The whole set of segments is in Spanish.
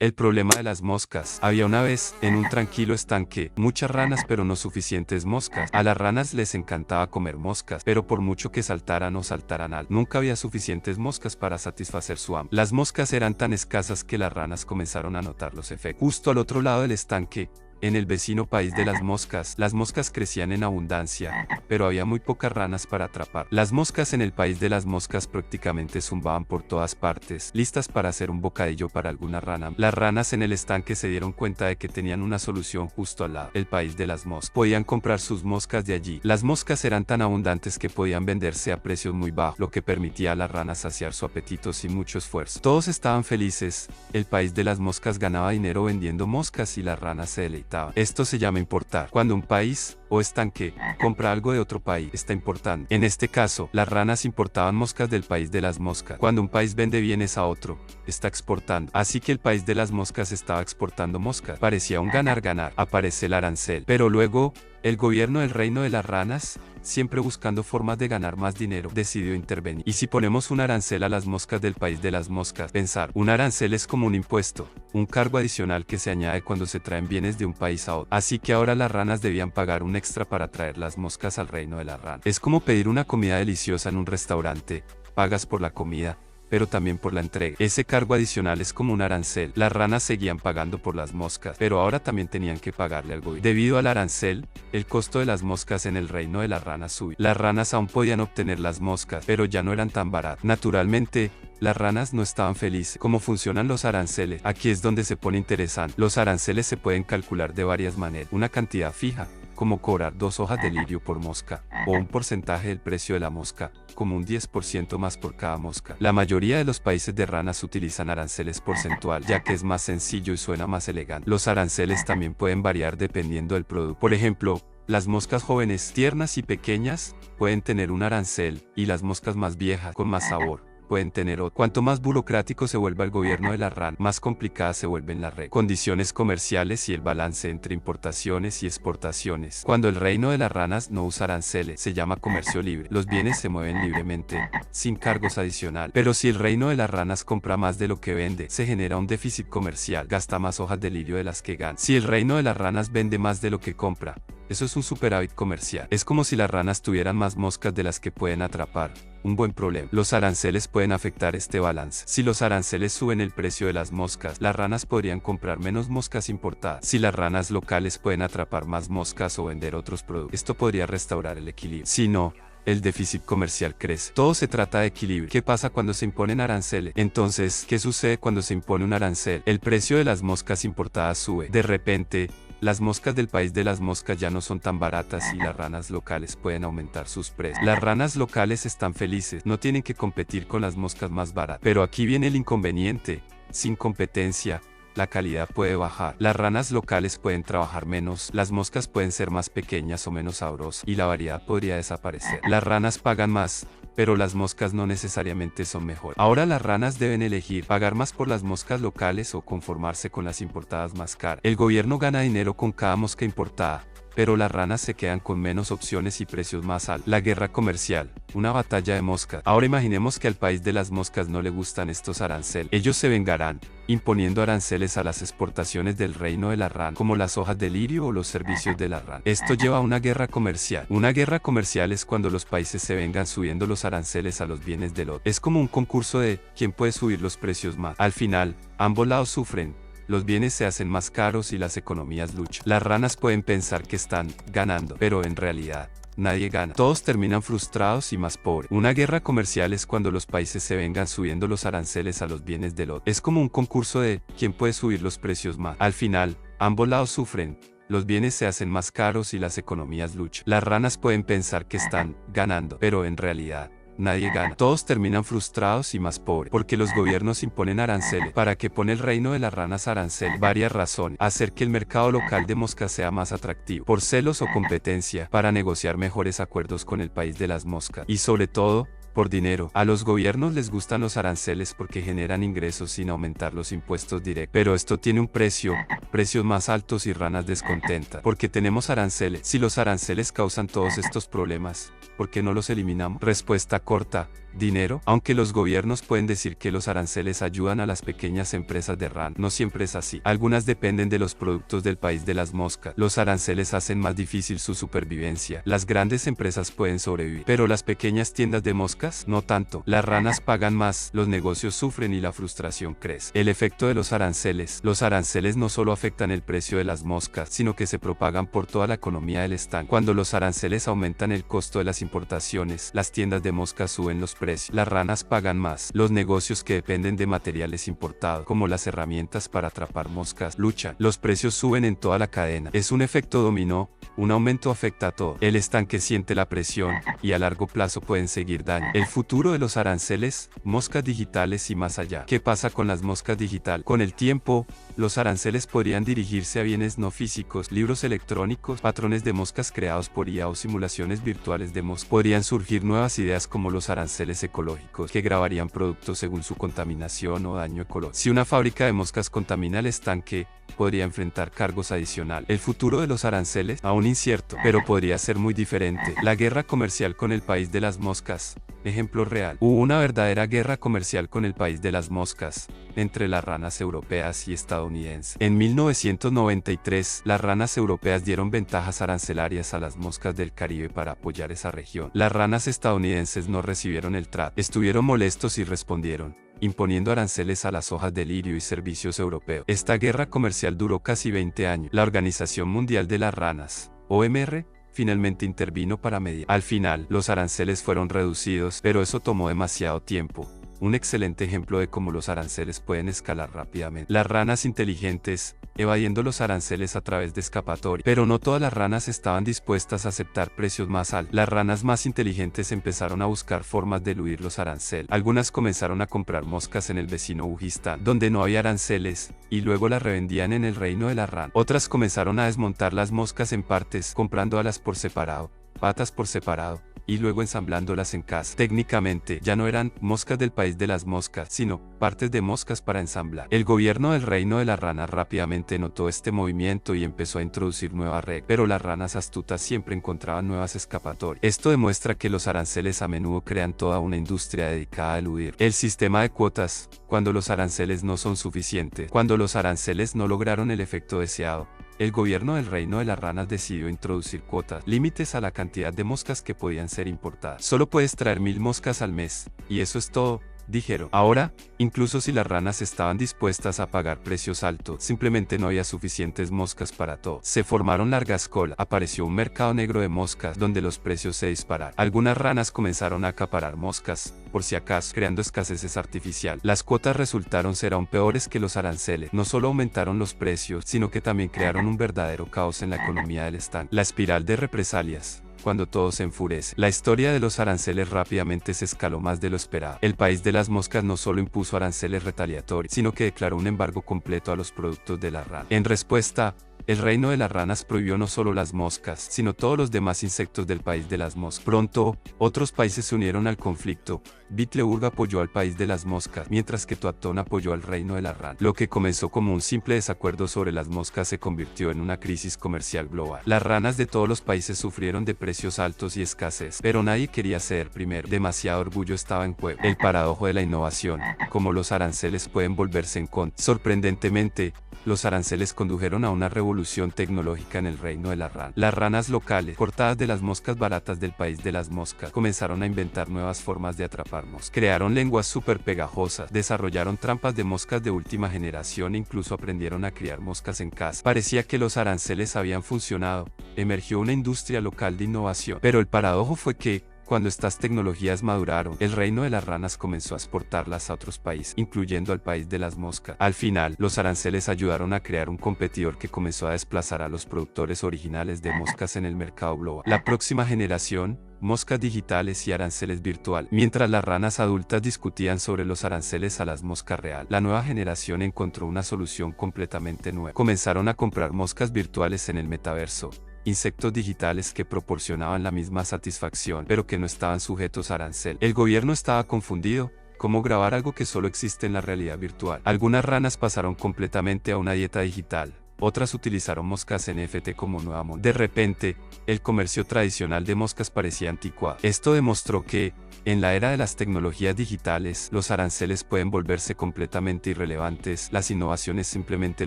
El problema de las moscas. Había una vez, en un tranquilo estanque, muchas ranas pero no suficientes moscas. A las ranas les encantaba comer moscas, pero por mucho que saltaran o saltaran alto, nunca había suficientes moscas para satisfacer su hambre. Las moscas eran tan escasas que las ranas comenzaron a notar los efectos. Justo al otro lado del estanque, en el vecino país de las moscas crecían en abundancia, pero había muy pocas ranas para atrapar. Las moscas en el país de las moscas prácticamente zumbaban por todas partes, listas para hacer un bocadillo para alguna rana. Las ranas en el estanque se dieron cuenta de que tenían una solución justo al lado, el país de las moscas. Podían comprar sus moscas de allí. Las moscas eran tan abundantes que podían venderse a precios muy bajos, lo que permitía a las ranas saciar su apetito sin mucho esfuerzo. Todos estaban felices, el país de las moscas ganaba dinero vendiendo moscas y las ranas se deleitaban. Esto se llama importar. Cuando un país o estanque compra algo de otro país, está importando. En este caso, las ranas importaban moscas del país de las moscas. Cuando un país vende bienes a otro, está exportando. Así que el país de las moscas estaba exportando moscas. Parecía un ganar-ganar. Aparece el arancel. Pero luego, el gobierno del reino de las ranas, siempre buscando formas de ganar más dinero, decidió intervenir. ¿Y si ponemos un arancel a las moscas del país de las moscas? Pensar, un arancel es como un impuesto, un cargo adicional que se añade cuando se traen bienes de un país a otro. Así que ahora las ranas debían pagar un extra para traer las moscas al reino de las ranas. Es como pedir una comida deliciosa en un restaurante, pagas por la comida, pero también por la entrega. Ese cargo adicional es como un arancel. Las ranas seguían pagando por las moscas, pero ahora también tenían que pagarle al gobierno. Debido al arancel, el costo de las moscas en el reino de las ranas subió. Las ranas aún podían obtener las moscas, pero ya no eran tan baratas. Naturalmente, las ranas no estaban felices. ¿Cómo funcionan los aranceles? Aquí es donde se pone interesante. Los aranceles se pueden calcular de varias maneras. Una cantidad fija, como cobrar 2 hojas de lirio por mosca, o un porcentaje del precio de la mosca, como un 10% más por cada mosca. La mayoría de los países de ranas utilizan aranceles porcentual, ya que es más sencillo y suena más elegante. Los aranceles también pueden variar dependiendo del producto. Por ejemplo, las moscas jóvenes, tiernas y pequeñas, pueden tener un arancel, y las moscas más viejas, con más sabor, pueden tener otro. Cuanto más burocrático se vuelva el gobierno de la RAN, más complicadas se vuelven las reglas, condiciones comerciales y el balance entre importaciones y exportaciones. Cuando el reino de las ranas no usa aranceles, se llama comercio libre. Los bienes se mueven libremente, sin cargos adicionales. Pero si el reino de las ranas compra más de lo que vende, se genera un déficit comercial, gasta más hojas de lirio de las que gana. Si el reino de las ranas vende más de lo que compra, eso es un superávit comercial. Es como si las ranas tuvieran más moscas de las que pueden atrapar. Un buen problema. Los aranceles pueden afectar este balance. Si los aranceles suben el precio de las moscas, las ranas podrían comprar menos moscas importadas. Si las ranas locales pueden atrapar más moscas o vender otros productos, esto podría restaurar el equilibrio. Si no, el déficit comercial crece. Todo se trata de equilibrio. ¿Qué pasa cuando se imponen aranceles? Entonces, ¿qué sucede cuando se impone un arancel? El precio de las moscas importadas sube. De repente, las moscas del país de las moscas ya no son tan baratas y las ranas locales pueden aumentar sus precios. Las ranas locales están felices, no tienen que competir con las moscas más baratas. Pero aquí viene el inconveniente. Sin competencia, la calidad puede bajar. Las ranas locales pueden trabajar menos, las moscas pueden ser más pequeñas o menos sabrosas, y la variedad podría desaparecer. Las ranas pagan más, pero las moscas no necesariamente son mejores. Ahora las ranas deben elegir pagar más por las moscas locales o conformarse con las importadas más caras. El gobierno gana dinero con cada mosca importada, pero las ranas se quedan con menos opciones y precios más altos. La guerra comercial, una batalla de moscas. Ahora imaginemos que al país de las moscas no le gustan estos aranceles. Ellos se vengarán, imponiendo aranceles a las exportaciones del reino de la RAN, como las hojas de lirio o los servicios de la RAN. Esto lleva a una guerra comercial. Una guerra comercial es cuando los países se vengan subiendo los aranceles a los bienes del otro. Es como un concurso de quién puede subir los precios más. Al final, ambos lados sufren. Los bienes se hacen más caros y las economías luchan. Las ranas pueden pensar que están ganando, pero en realidad, nadie gana. Todos terminan frustrados y más pobres. Una guerra comercial es cuando los países se vengan subiendo los aranceles a los bienes del otro. Es como un concurso de quién puede subir los precios más. Al final, ambos lados sufren. Los bienes se hacen más caros y las economías luchan. Las ranas pueden pensar que están ganando, pero en realidad, nadie gana. Todos terminan frustrados y más pobres, porque los gobiernos imponen aranceles. ¿Para qué pone el reino de las ranas arancel? Varias razones. Hacer que el mercado local de moscas sea más atractivo. Por celos o competencia. Para negociar mejores acuerdos con el país de las moscas. Y sobre todo, por dinero. A los gobiernos les gustan los aranceles porque generan ingresos sin aumentar los impuestos directos. Pero esto tiene un precio, precios más altos y ranas descontentas. Porque tenemos aranceles. Si los aranceles causan todos estos problemas, ¿por qué no los eliminamos? Respuesta corta: dinero. Aunque los gobiernos pueden decir que los aranceles ayudan a las pequeñas empresas de RAN, no siempre es así. Algunas dependen de los productos del país de las moscas. Los aranceles hacen más difícil su supervivencia. Las grandes empresas pueden sobrevivir, pero las pequeñas tiendas de moscas, no tanto. Las ranas pagan más, los negocios sufren y la frustración crece. El efecto de los aranceles. Los aranceles no solo afectan el precio de las moscas, sino que se propagan por toda la economía del estanque. Cuando los aranceles aumentan el costo de las importaciones, las tiendas de moscas suben los precios. Las ranas pagan más. Los negocios que dependen de materiales importados, como las herramientas para atrapar moscas, luchan. Los precios suben en toda la cadena. Es un efecto dominó. Un aumento afecta a todo. El estanque siente la presión, y a largo plazo pueden seguir daño. El futuro de los aranceles, moscas digitales y más allá. ¿Qué pasa con las moscas digitales? Con el tiempo, los aranceles podrían dirigirse a bienes no físicos, libros electrónicos, patrones de moscas creados por IA o simulaciones virtuales de moscas. Podrían surgir nuevas ideas como los aranceles ecológicos, que grabarían productos según su contaminación o daño ecológico. Si una fábrica de moscas contamina el estanque, podría enfrentar cargos adicionales. El futuro de los aranceles, aún incierto, pero podría ser muy diferente. La guerra comercial con el país de las moscas. Ejemplo real. Hubo una verdadera guerra comercial con el país de las moscas, entre las ranas europeas y estadounidenses. En 1993, las ranas europeas dieron ventajas arancelarias a las moscas del Caribe para apoyar esa región. Las ranas estadounidenses no recibieron el trato. Estuvieron molestos y respondieron, imponiendo aranceles a las hojas de lirio y servicios europeos. Esta guerra comercial duró casi 20 años. La Organización Mundial de las Ranas, OMR, finalmente intervino para mediar. Al final, los aranceles fueron reducidos, pero eso tomó demasiado tiempo. Un excelente ejemplo de cómo los aranceles pueden escalar rápidamente. Las ranas inteligentes, evadiendo los aranceles a través de escapatorias. Pero no todas las ranas estaban dispuestas a aceptar precios más altos. Las ranas más inteligentes empezaron a buscar formas de eludir los aranceles. Algunas comenzaron a comprar moscas en el vecino Bujistán, donde no había aranceles, y luego las revendían en el reino de la rana. Otras comenzaron a desmontar las moscas en partes, comprando alas por separado, patas por separado, y luego ensamblándolas en casa. Técnicamente, ya no eran moscas del país de las moscas, sino partes de moscas para ensamblar. El gobierno del reino de las ranas rápidamente notó este movimiento y empezó a introducir nuevas reglas, pero las ranas astutas siempre encontraban nuevas escapatorias. Esto demuestra que los aranceles a menudo crean toda una industria dedicada a eludir. El sistema de cuotas, cuando los aranceles no son suficientes, cuando los aranceles no lograron el efecto deseado, el gobierno del reino de las ranas decidió introducir cuotas, límites a la cantidad de moscas que podían ser importadas. Solo puedes traer 1000 moscas al mes, y eso es todo, dijeron. Ahora, incluso si las ranas estaban dispuestas a pagar precios altos, simplemente no había suficientes moscas para todo. Se formaron largas colas, apareció un mercado negro de moscas donde los precios se dispararon. Algunas ranas comenzaron a acaparar moscas, por si acaso, creando escaseces artificiales. Las cuotas resultaron ser aún peores que los aranceles. No solo aumentaron los precios, sino que también crearon un verdadero caos en la economía del estanque. La espiral de represalias. Cuando todo se enfurece. La historia de los aranceles rápidamente se escaló más de lo esperado. El país de las moscas no solo impuso aranceles retaliatorios, sino que declaró un embargo completo a los productos de la rana. En respuesta, el reino de las ranas prohibió no solo las moscas, sino todos los demás insectos del país de las moscas. Pronto, otros países se unieron al conflicto. Bitlehurg apoyó al país de las moscas, mientras que Toatón apoyó al reino de las ranas. Lo que comenzó como un simple desacuerdo sobre las moscas se convirtió en una crisis comercial global. Las ranas de todos los países sufrieron de precios altos y escasez, pero nadie quería ceder primero. Demasiado orgullo estaba en juego. El paradojo de la innovación, como los aranceles pueden volverse en contra. Sorprendentemente, los aranceles condujeron a una revolución tecnológica en el reino de las ranas. Las ranas locales, cortadas de las moscas baratas del país de las moscas, comenzaron a inventar nuevas formas de atrapar moscas. Crearon lenguas súper pegajosas, desarrollaron trampas de moscas de última generación e incluso aprendieron a criar moscas en casa. Parecía que los aranceles habían funcionado. Emergió una industria local de innovación. Pero el paradojo fue que, cuando estas tecnologías maduraron, el reino de las ranas comenzó a exportarlas a otros países, incluyendo al país de las moscas. Al final, los aranceles ayudaron a crear un competidor que comenzó a desplazar a los productores originales de moscas en el mercado global. La próxima generación, moscas digitales y aranceles virtuales. Mientras las ranas adultas discutían sobre los aranceles a las moscas reales, la nueva generación encontró una solución completamente nueva. Comenzaron a comprar moscas virtuales en el metaverso. Insectos digitales que proporcionaban la misma satisfacción, pero que no estaban sujetos a arancel. El gobierno estaba confundido. ¿Cómo grabar algo que solo existe en la realidad virtual? Algunas ranas pasaron completamente a una dieta digital. Otras utilizaron moscas NFT como nueva moneda. De repente, el comercio tradicional de moscas parecía anticuado. Esto demostró que, En la era de las tecnologías digitales, los aranceles pueden volverse completamente irrelevantes, las innovaciones simplemente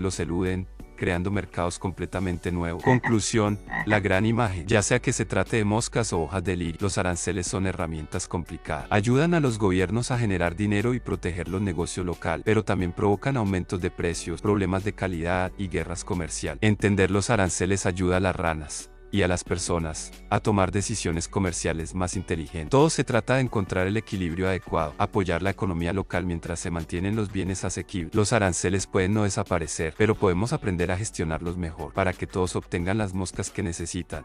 los eluden, creando mercados completamente nuevos. Conclusión, la gran imagen. Ya sea que se trate de moscas o hojas de lirio, los aranceles son herramientas complicadas. Ayudan a los gobiernos a generar dinero y proteger los negocios locales, pero también provocan aumentos de precios, problemas de calidad y guerras comerciales. Entender los aranceles ayuda a las ranas y a las personas a tomar decisiones comerciales más inteligentes. Todo se trata de encontrar el equilibrio adecuado, apoyar la economía local mientras se mantienen los bienes asequibles. Los aranceles pueden no desaparecer, pero podemos aprender a gestionarlos mejor para que todos obtengan las moscas que necesitan.